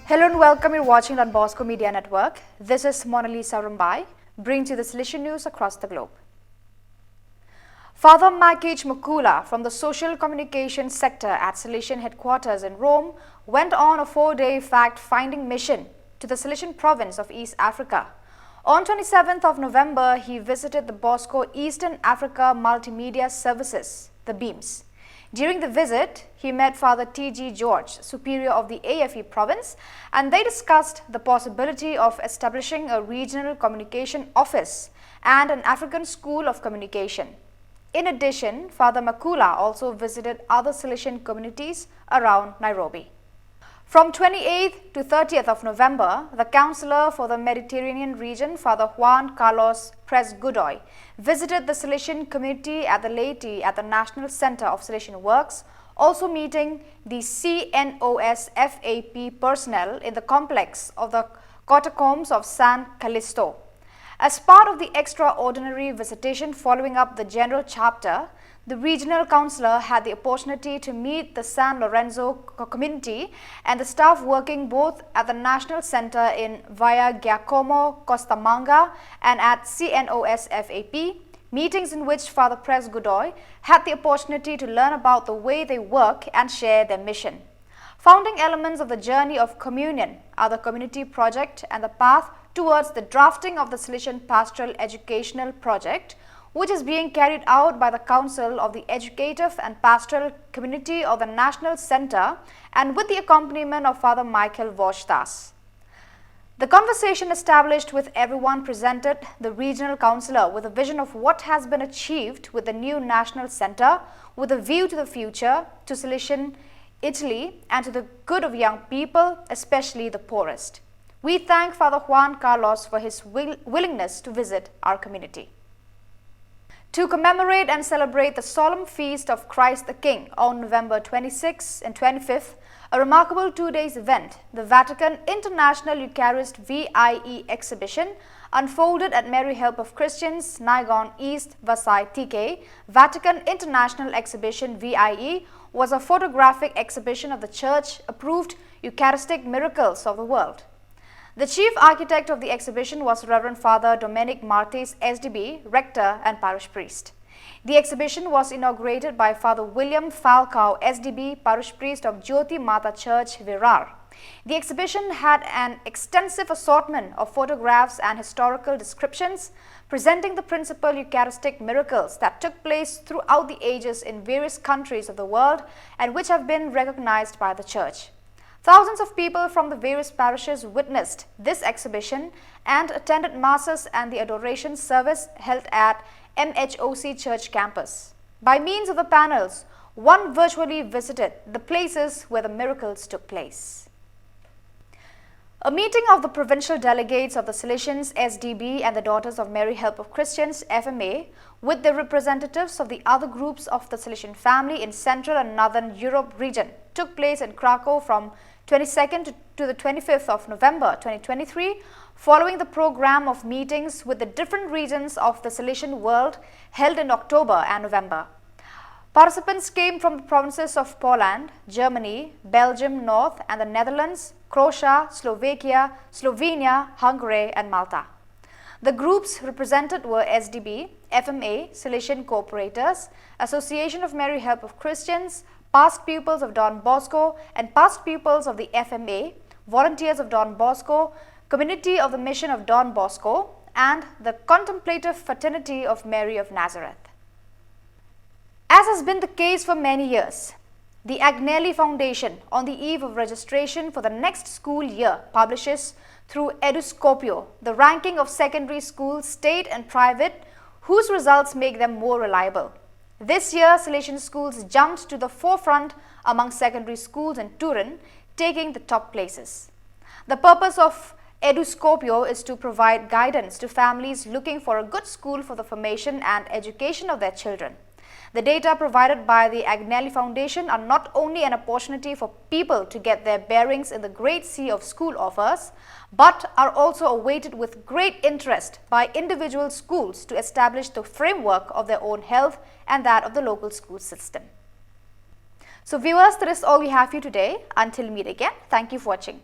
Hello and welcome. You're watching on Bosco Media Network. This is Monalisa Rumbai, bringing you the Salesian news across the globe. Father Makich Makula from the Social Communications Sector at Salesian headquarters in Rome went on a 4-day fact-finding mission to the Salesian province of East Africa. On 27th of November, he visited the Bosco Eastern Africa Multimedia Services, the BEAMS. During the visit, he met Father T.G. George, superior of the AFE province, and they discussed the possibility of establishing a regional communication office and an African school of communication. In addition, Father Makula also visited other Salesian communities around Nairobi. From 28th to 30th of November, the Councillor for the Mediterranean region, Father Juan Carlos Presgodoy, visited the Salesian community at the laity at the National Centre of Salesian Works, also meeting the CNOSFAP personnel in the complex of the catacombs of San Callisto. As part of the extraordinary visitation following up the general chapter, the regional councillor had the opportunity to meet the San Lorenzo community and the staff working both at the National Centre in Via Giacomo Costamanga and at CNOSFAP, meetings in which Father Presgodoy had the opportunity to learn about the way they work and share their mission. Founding elements of the journey of communion are the community project and the path towards the drafting of the Salesian Pastoral Educational Project, which is being carried out by the Council of the Educative and Pastoral Community of the National Centre and with the accompaniment of Father Michael Voshtas. The conversation established with everyone presented the regional councillor with a vision of what has been achieved with the new National Centre with a view to the future, to Salesian Italy and to the good of young people, especially the poorest. We thank Father Juan Carlos for his willingness to visit our community. To commemorate and celebrate the solemn feast of Christ the King on November 26th and 25th, a remarkable 2-day event, the Vatican International Eucharist VIE exhibition, unfolded at Mary Help of Christians, Naigon East, Vasai TK. Vatican International Exhibition VIE was a photographic exhibition of the Church-approved Eucharistic miracles of the world. The chief architect of the exhibition was Reverend Father Dominic Martes, SDB, rector and parish priest. The exhibition was inaugurated by Father William Falcao, SDB, parish priest of Jyoti Mata Church, Virar. The exhibition had an extensive assortment of photographs and historical descriptions presenting the principal Eucharistic miracles that took place throughout the ages in various countries of the world and which have been recognized by the Church. Thousands of people from the various parishes witnessed this exhibition and attended masses and the adoration service held at MHOC Church campus. By means of the panels, one virtually visited the places where the miracles took place. A meeting of the provincial delegates of the Salesians SDB and the Daughters of Mary Help of Christians FMA with the representatives of the other groups of the Salesian family in Central and Northern Europe region took place in Krakow from 22nd to the 25th of November 2023, following the program of meetings with the different regions of the Salesian world held in October and November. Participants came from the provinces of Poland, Germany, Belgium, North and the Netherlands, Croatia, Slovakia, Slovenia, Hungary and Malta. The groups represented were SDB, FMA, Salesian Cooperators, Association of Mary Help of Christians, past pupils of Don Bosco and past pupils of the FMA, volunteers of Don Bosco, community of the Mission of Don Bosco, and the Contemplative Fraternity of Mary of Nazareth. As has been the case for many years, the Agnelli Foundation, on the eve of registration for the next school year, publishes through Eduscopio the ranking of secondary schools, state and private, whose results make them more reliable. This year, Salesian schools jumped to the forefront among secondary schools in Turin, taking the top places. The purpose of Eduscopio is to provide guidance to families looking for a good school for the formation and education of their children. The data provided by the Agnelli Foundation are not only an opportunity for people to get their bearings in the great sea of school offers, but are also awaited with great interest by individual schools to establish the framework of their own health and that of the local school system. So viewers, that is all we have for you today. Until we meet again, thank you for watching.